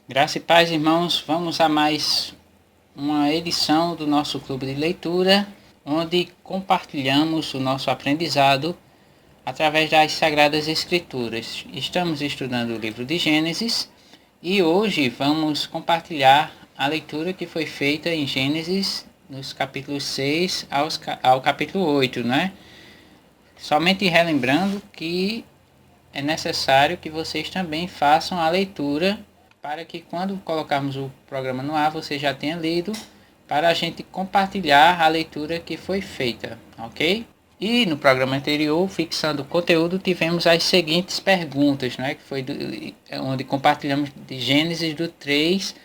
Graça e paz, irmãos. Vamos a mais uma edição do nosso clube de leitura, onde compartilhamos o nosso aprendizado através das Sagradas Escrituras. Estamos estudando o livro de Gênesis e hoje vamos compartilhar a leitura que foi feita em Gênesis nos capítulos 6 ao capítulo 8, né? Somente relembrando que é necessário que vocês também façam a leitura para que quando colocarmos o programa no ar você já tenha lido, para a gente compartilhar a leitura que foi feita, ok? E no programa anterior, fixando o conteúdo, tivemos as seguintes perguntas, né, que foi onde compartilhamos de Gênesis do 3,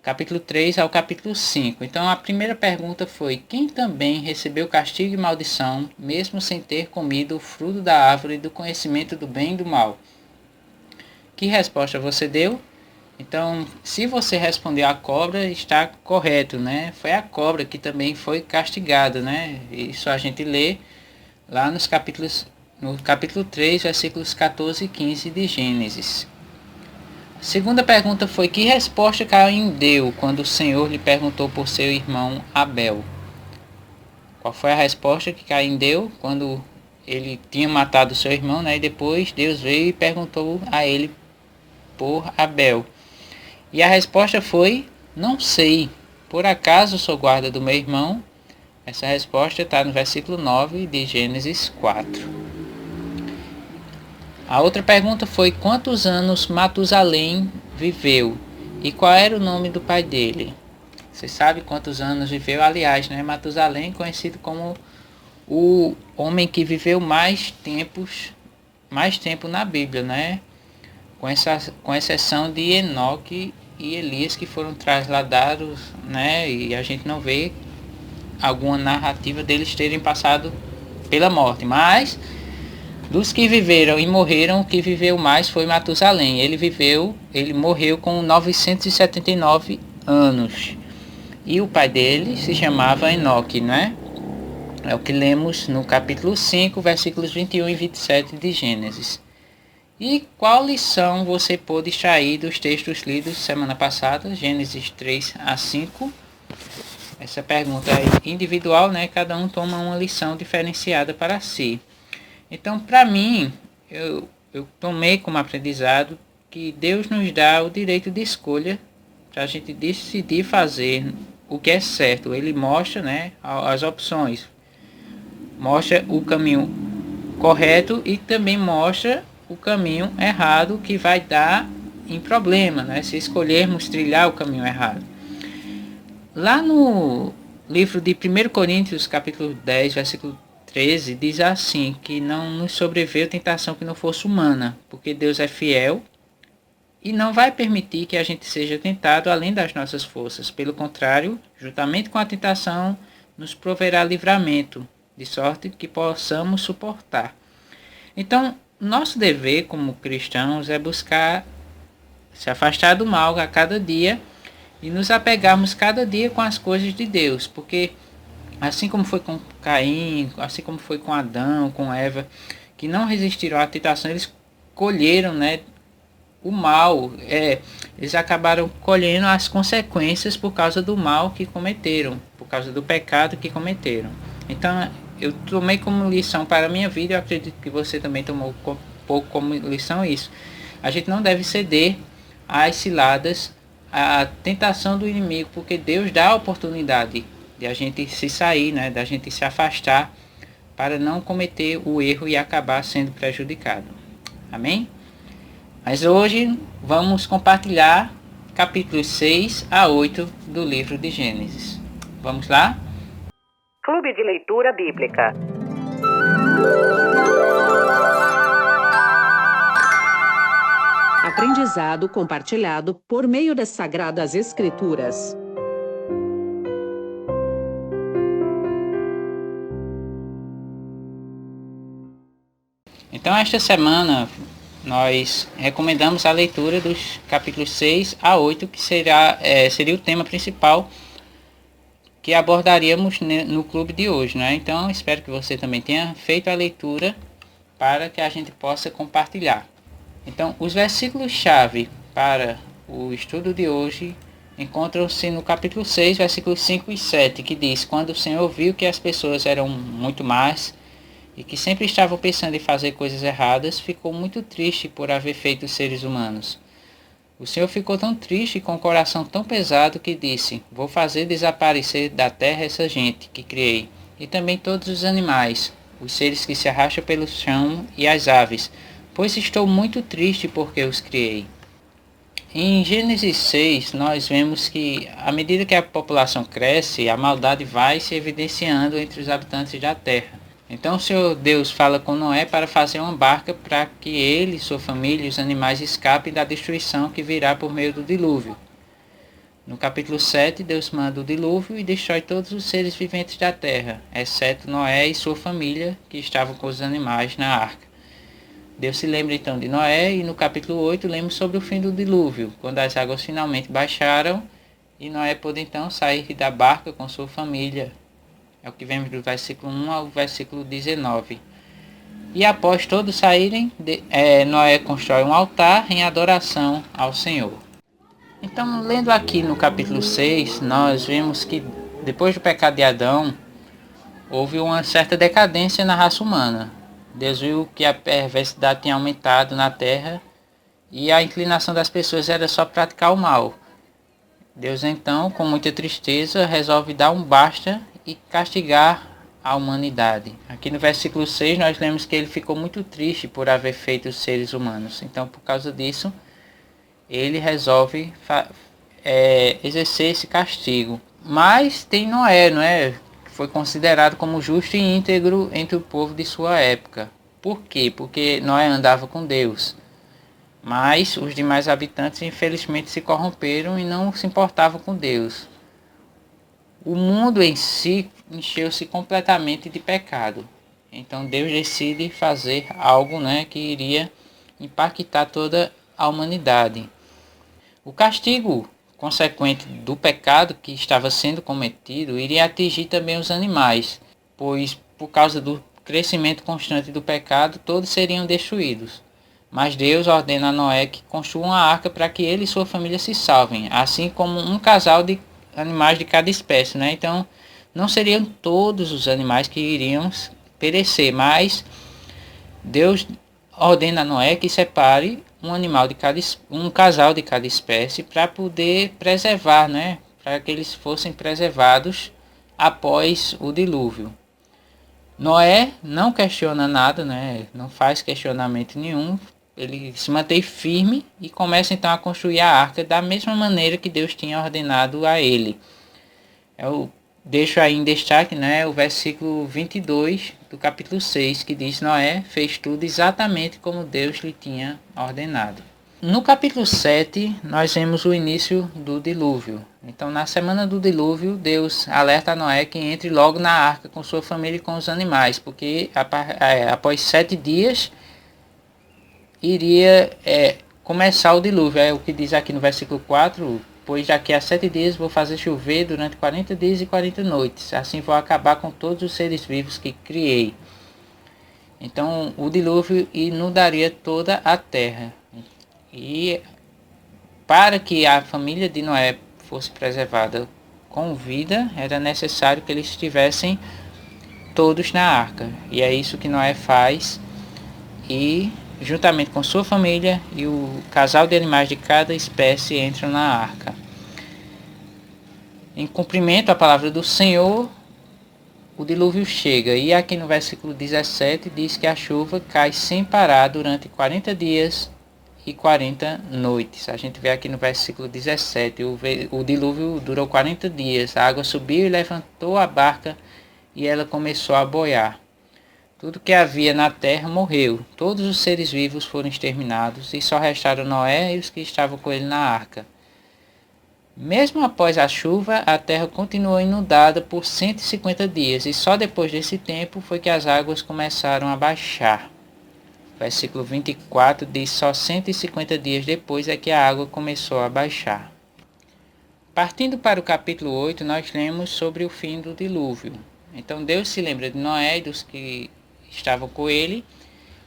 capítulo 3 ao capítulo 5. Então a primeira pergunta foi: quem também recebeu castigo e maldição, mesmo sem ter comido o fruto da árvore do conhecimento do bem e do mal? Que resposta você deu? Então, se você respondeu a cobra, está correto, né? Foi a cobra que também foi castigada, né? Isso a gente lê lá no capítulo 3, versículos 14 e 15 de Gênesis. A segunda pergunta foi: que resposta Caim deu quando o Senhor lhe perguntou por seu irmão Abel? Qual foi a resposta que Caim deu quando ele tinha matado seu irmão, né? E depois Deus veio e perguntou a ele por Abel. E a resposta foi: não sei. Por acaso sou guarda do meu irmão? Essa resposta está no versículo 9 de Gênesis 4. A outra pergunta foi: quantos anos Matusalém viveu? E qual era o nome do pai dele? Você sabe quantos anos viveu? Aliás, né? Matusalém, conhecido como o homem que viveu mais tempo na Bíblia, né? Com exceção de Enoque e Elias, que foram trasladados, né? E a gente não vê alguma narrativa deles terem passado pela morte. Mas dos que viveram e morreram, o que viveu mais foi Matusalém. Ele morreu com 979 anos. E o pai dele se chamava Enoque, né? É o que lemos no capítulo 5, versículos 21 e 27 de Gênesis. E qual lição você pôde extrair dos textos lidos semana passada, Gênesis 3 a 5? Essa pergunta é individual, né? Cada um toma uma lição diferenciada para si. Então, para mim, eu tomei como aprendizado que Deus nos dá o direito de escolha para a gente decidir fazer o que é certo. Ele mostra, né, as opções. Mostra o caminho correto e também mostra o caminho errado que vai dar em problema, né, se escolhermos trilhar o caminho errado. Lá no livro de 1 Coríntios, capítulo 10, versículo 13, diz assim, que não nos sobreveio tentação que não fosse humana, porque Deus é fiel e não vai permitir que a gente seja tentado além das nossas forças. Pelo contrário, juntamente com a tentação, nos proverá livramento, de sorte que possamos suportar. Então, nosso dever como cristãos é buscar se afastar do mal a cada dia e nos apegarmos cada dia com as coisas de Deus, porque assim como foi com Caim, assim como foi com Adão, com Eva, que não resistiram à tentação, eles colheram, né, o mal, eles acabaram colhendo as consequências por causa do mal que cometeram, por causa do pecado que cometeram. Então, eu tomei como lição para a minha vida, eu acredito que você também tomou um pouco como lição isso. A gente não deve ceder às ciladas, à tentação do inimigo, porque Deus dá a oportunidade de a gente se sair, né, da gente se afastar para não cometer o erro e acabar sendo prejudicado. Amém? Mas hoje vamos compartilhar capítulos 6 a 8 do livro de Gênesis. Vamos lá? Clube de Leitura Bíblica. Aprendizado compartilhado por meio das Sagradas Escrituras. Então, esta semana nós recomendamos a leitura dos capítulos 6 a 8, que seria o tema principal que abordaríamos no clube de hoje, né? Então, espero que você também tenha feito a leitura para que a gente possa compartilhar. Então, os versículos-chave para o estudo de hoje encontram-se no capítulo 6, versículos 5 e 7, que diz: Quando o Senhor viu que as pessoas eram muito más e que sempre estavam pensando em fazer coisas erradas, ficou muito triste por haver feito os seres humanos. O Senhor ficou tão triste e com o coração tão pesado que disse: Vou fazer desaparecer da terra essa gente que criei, e também todos os animais, os seres que se arrastam pelo chão e as aves, pois estou muito triste porque os criei. Em Gênesis 6, nós vemos que, à medida que a população cresce, a maldade vai se evidenciando entre os habitantes da terra. Então o Senhor Deus fala com Noé para fazer uma barca para que ele, sua família e os animais escapem da destruição que virá por meio do dilúvio. No capítulo 7, Deus manda o dilúvio e destrói todos os seres viventes da terra, exceto Noé e sua família, que estavam com os animais na arca. Deus se lembra então de Noé e no capítulo 8 lemos sobre o fim do dilúvio, quando as águas finalmente baixaram e Noé pôde então sair da barca com sua família. É o que vemos do versículo 1 ao versículo 19. E após todos saírem, Noé constrói um altar em adoração ao Senhor. Então, lendo aqui no capítulo 6, nós vemos que depois do pecado de Adão, houve uma certa decadência na raça humana. Deus viu que a perversidade tinha aumentado na terra e a inclinação das pessoas era só praticar o mal. Deus então, com muita tristeza, resolve dar um basta e castigar a humanidade. Aqui no versículo 6 nós lemos que ele ficou muito triste por haver feito os seres humanos. Então, por causa disso, ele resolve exercer esse castigo. Mas tem Noé, que foi considerado como justo e íntegro entre o povo de sua época. Por quê? Porque Noé andava com Deus. Mas os demais habitantes infelizmente se corromperam e não se importavam com Deus. O mundo em si encheu-se completamente de pecado. Então Deus decide fazer algo, que iria impactar toda a humanidade. O castigo consequente do pecado que estava sendo cometido iria atingir também os animais, pois por causa do crescimento constante do pecado, todos seriam destruídos. Mas Deus ordena a Noé que construa uma arca para que ele e sua família se salvem, assim como um casal de animais de cada espécie, Então, não seriam todos os animais que iriam perecer, mas Deus ordena a Noé que separe um casal de cada espécie para poder preservar, Para que eles fossem preservados após o dilúvio. Noé não questiona nada, Não faz questionamento nenhum. Ele se mantém firme e começa então a construir a arca da mesma maneira que Deus tinha ordenado a ele. Eu deixo aí em destaque, o versículo 22 do capítulo 6, que diz: Noé fez tudo exatamente como Deus lhe tinha ordenado. No capítulo 7, nós vemos o início do dilúvio. Então, na semana do dilúvio, Deus alerta a Noé que entre logo na arca com sua família e com os animais, porque após 7 dias iria começar o dilúvio. É o que diz aqui no versículo 4, pois daqui a 7 dias vou fazer chover durante 40 dias e 40 noites. Assim vou acabar com todos os seres vivos que criei. Então o dilúvio inundaria toda a terra. E para que a família de Noé fosse preservada com vida, era necessário que eles estivessem todos na arca. E é isso que Noé faz. E juntamente com sua família e o casal de animais de cada espécie entram na arca. Em cumprimento à palavra do Senhor, o dilúvio chega. E aqui no versículo 17 diz que a chuva cai sem parar durante 40 dias e 40 noites. A gente vê aqui no versículo 17, o dilúvio durou 40 dias. A água subiu e levantou a barca e ela começou a boiar. Tudo que havia na terra morreu, todos os seres vivos foram exterminados, e só restaram Noé e os que estavam com ele na arca. Mesmo após a chuva, a terra continuou inundada por 150 dias, e só depois desse tempo foi que as águas começaram a baixar. Versículo 24 diz: só 150 dias depois é que a água começou a baixar. Partindo para o capítulo 8, nós lemos sobre o fim do dilúvio. Então Deus se lembra de Noé e dos que estavam com ele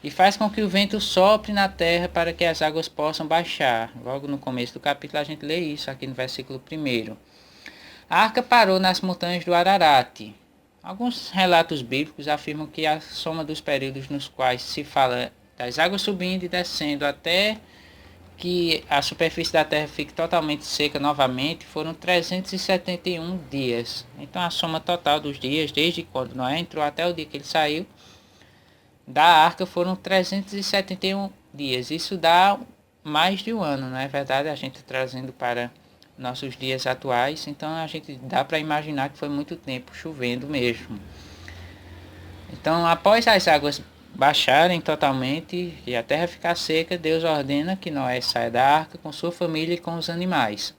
e faz com que o vento sopre na terra para que as águas possam baixar. Logo no começo do capítulo a gente lê isso aqui no versículo 1. A arca parou nas montanhas do Ararat. Alguns relatos bíblicos afirmam que a soma dos períodos nos quais se fala das águas subindo e descendo até que a superfície da terra fique totalmente seca novamente foram 371 dias. Então a soma total dos dias, desde quando Noé entrou até o dia que ele saiu da arca, foram 371 dias. Isso dá mais de um ano, não é verdade? A gente trazendo para nossos dias atuais, então a gente dá para imaginar que foi muito tempo chovendo mesmo. Então, após as águas baixarem totalmente e a terra ficar seca, Deus ordena que Noé saia da arca com sua família e com os animais.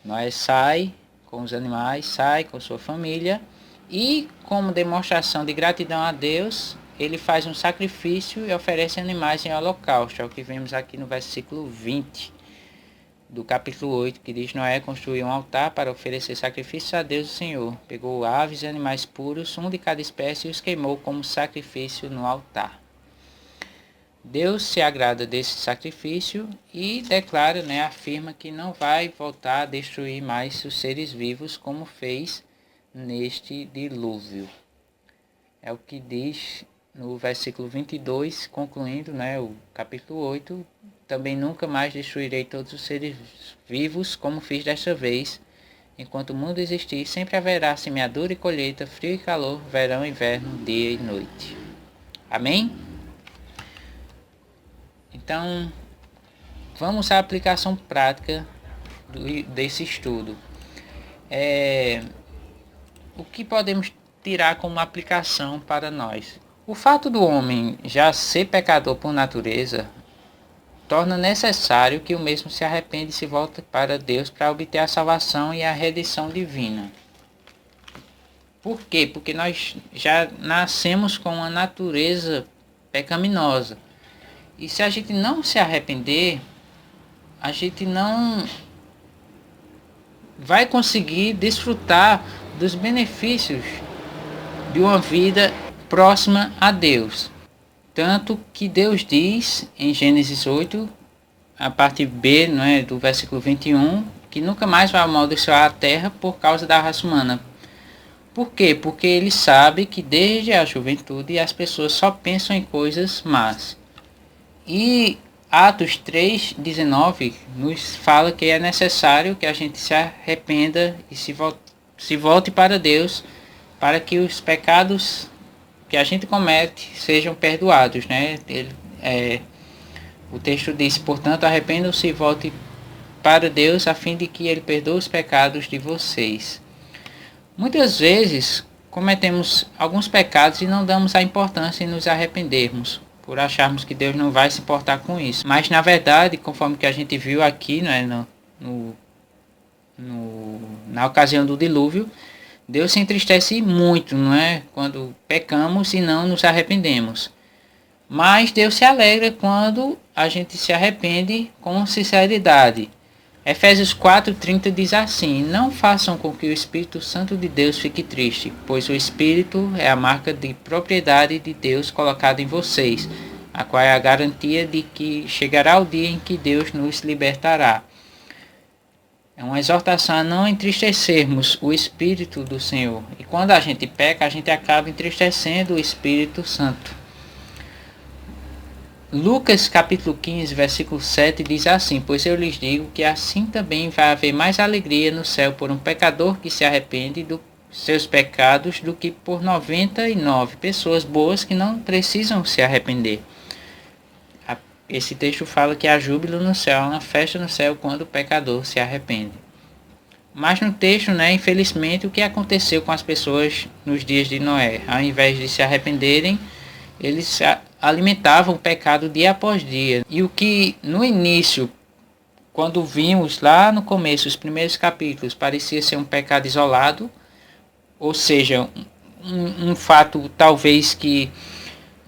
Noé sai com os animais, sai com sua família e, como demonstração de gratidão a Deus, ele faz um sacrifício e oferece animais em holocausto. É o que vemos aqui no versículo 20 do capítulo 8, que diz: Noé construiu um altar para oferecer sacrifícios a Deus o Senhor. Pegou aves e animais puros, um de cada espécie, e os queimou como sacrifício no altar. Deus se agrada desse sacrifício e declara, afirma que não vai voltar a destruir mais os seres vivos como fez neste dilúvio. É o que diz no versículo 22, concluindo o capítulo 8, também nunca mais destruirei todos os seres vivos como fiz desta vez. Enquanto o mundo existir, sempre haverá semeadura e colheita, frio e calor, verão e inverno, dia e noite. Amém? Então, vamos à aplicação prática desse estudo. O que podemos tirar como aplicação para nós? O fato do homem já ser pecador por natureza torna necessário que o mesmo se arrependa e se volte para Deus para obter a salvação e a redenção divina. Por quê? Porque nós já nascemos com uma natureza pecaminosa. E se a gente não se arrepender, a gente não vai conseguir desfrutar dos benefícios de uma vida próxima a Deus. Tanto que Deus diz em Gênesis 8, a parte B, do versículo 21, que nunca mais vai amaldiçoar a terra por causa da raça humana. Por quê? Porque ele sabe que desde a juventude as pessoas só pensam em coisas más. E Atos 3:19 nos fala que é necessário que a gente se arrependa e se volte para Deus para que os pecados que a gente comete sejam perdoados, o texto diz: portanto, arrependam-se e volte para Deus a fim de que Ele perdoe os pecados de vocês. Muitas vezes cometemos alguns pecados e não damos a importância em nos arrependermos, por acharmos que Deus não vai se importar com isso. Mas na verdade, conforme que a gente viu aqui, na ocasião do dilúvio, Deus se entristece muito, quando pecamos e não nos arrependemos. Mas Deus se alegra quando a gente se arrepende com sinceridade. Efésios 4:30 diz assim: não façam com que o Espírito Santo de Deus fique triste, pois o Espírito é a marca de propriedade de Deus colocada em vocês, a qual é a garantia de que chegará o dia em que Deus nos libertará. É uma exortação a não entristecermos o Espírito do Senhor. E quando a gente peca, a gente acaba entristecendo o Espírito Santo. Lucas capítulo 15, versículo 7 diz assim: pois eu lhes digo que assim também vai haver mais alegria no céu por um pecador que se arrepende dos seus pecados do que por 99 pessoas boas que não precisam se arrepender. Esse texto fala que há júbilo no céu, uma festa no céu quando o pecador se arrepende. Mas no texto, infelizmente, o que aconteceu com as pessoas nos dias de Noé? Ao invés de se arrependerem, eles alimentavam o pecado dia após dia. E o que no início, quando vimos lá no começo, os primeiros capítulos, parecia ser um pecado isolado, ou seja, um fato talvez que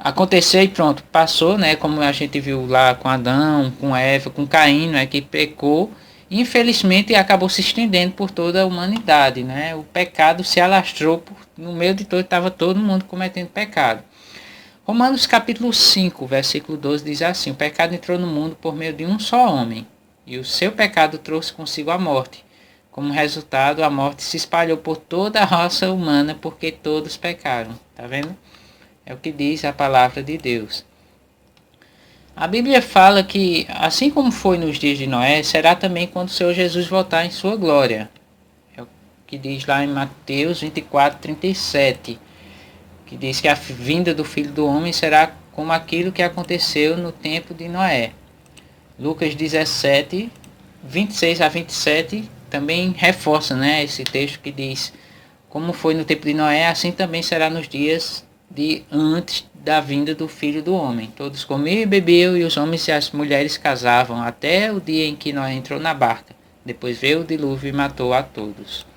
aconteceu e pronto, passou, como a gente viu lá com Adão, com Eva, com Caim, que pecou, infelizmente acabou se estendendo por toda a humanidade, O pecado se alastrou no meio de todo, estava todo mundo cometendo pecado. Romanos capítulo 5, versículo 12 diz assim: o pecado entrou no mundo por meio de um só homem, e o seu pecado trouxe consigo a morte. Como resultado, a morte se espalhou por toda a raça humana, porque todos pecaram. Tá vendo? É o que diz a palavra de Deus. A Bíblia fala que, assim como foi nos dias de Noé, será também quando o Senhor Jesus voltar em sua glória. É o que diz lá em Mateus 24, 37. Que diz que a vinda do Filho do Homem será como aquilo que aconteceu no tempo de Noé. Lucas 17, 26 a 27 também reforça, né, esse texto que diz: como foi no tempo de Noé, assim também será nos dias de antes da vinda do Filho do Homem. Todos comiam e bebiam, e os homens e as mulheres casavam, até o dia em que Noé entrou na barca. Depois veio o dilúvio e matou a todos.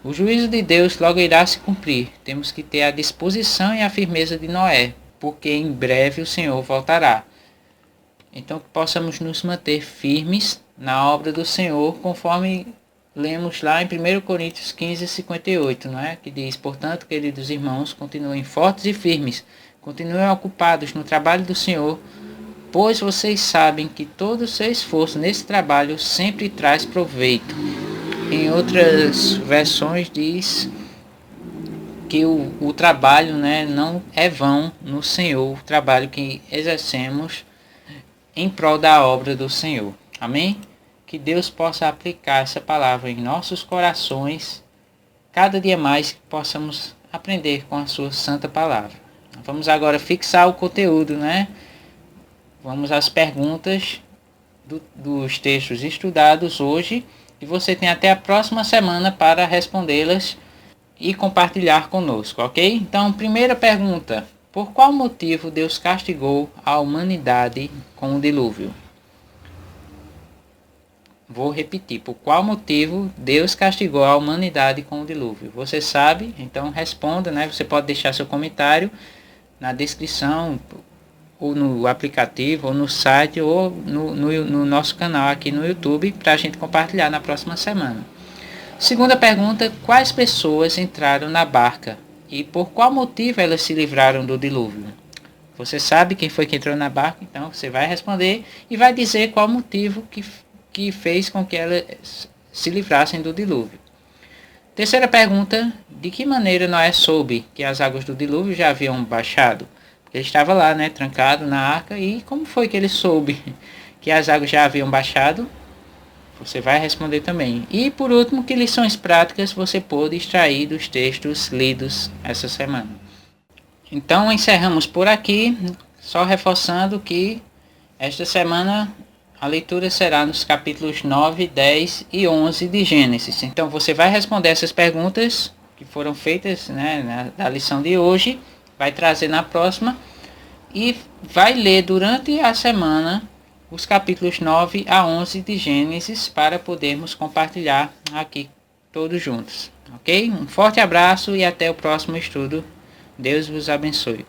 O juízo de Deus logo irá se cumprir. Temos que ter a disposição e a firmeza de Noé, porque em breve o Senhor voltará. Então que possamos nos manter firmes na obra do Senhor, conforme lemos lá em 1 Coríntios 15, 58, não é? Que diz: portanto, queridos irmãos, continuem fortes e firmes, continuem ocupados no trabalho do Senhor, pois vocês sabem que todo o seu esforço nesse trabalho sempre traz proveito. Em outras versões diz que o trabalho, né, não é vão no Senhor, o trabalho que exercemos em prol da obra do Senhor. Amém? Que Deus possa aplicar essa palavra em nossos corações, cada dia mais que possamos aprender com a sua santa palavra. Vamos agora fixar o conteúdo, né? Vamos às perguntas dos textos estudados hoje, e você tem até a próxima semana para respondê-las e compartilhar conosco, ok? Então, primeira pergunta: por qual motivo Deus castigou a humanidade com o dilúvio? Vou repetir: por qual motivo Deus castigou a humanidade com o dilúvio? Você sabe? Então responda, né? Você pode deixar seu comentário na descrição, ou no aplicativo, ou no site, ou no nosso canal aqui no YouTube, para a gente compartilhar na próxima semana. Segunda pergunta: quais pessoas entraram na barca e por qual motivo elas se livraram do dilúvio? Você sabe quem foi que entrou na barca? Então você vai responder e vai dizer qual motivo que fez com que elas se livrassem do dilúvio. Terceira pergunta: de que maneira Noé soube que as águas do dilúvio já haviam baixado? Ele estava lá, né, trancado na arca, e como foi que ele soube que as águas já haviam baixado? Você vai responder também. E por último, que lições práticas você pôde extrair dos textos lidos essa semana? Então encerramos por aqui, só reforçando que esta semana a leitura será nos capítulos 9, 10 e 11 de Gênesis. Então você vai responder essas perguntas que foram feitas, né, na lição de hoje, vai trazer na próxima e vai ler durante a semana os capítulos 9 a 11 de Gênesis para podermos compartilhar aqui todos juntos, ok? Um forte abraço e até o próximo estudo. Deus vos abençoe.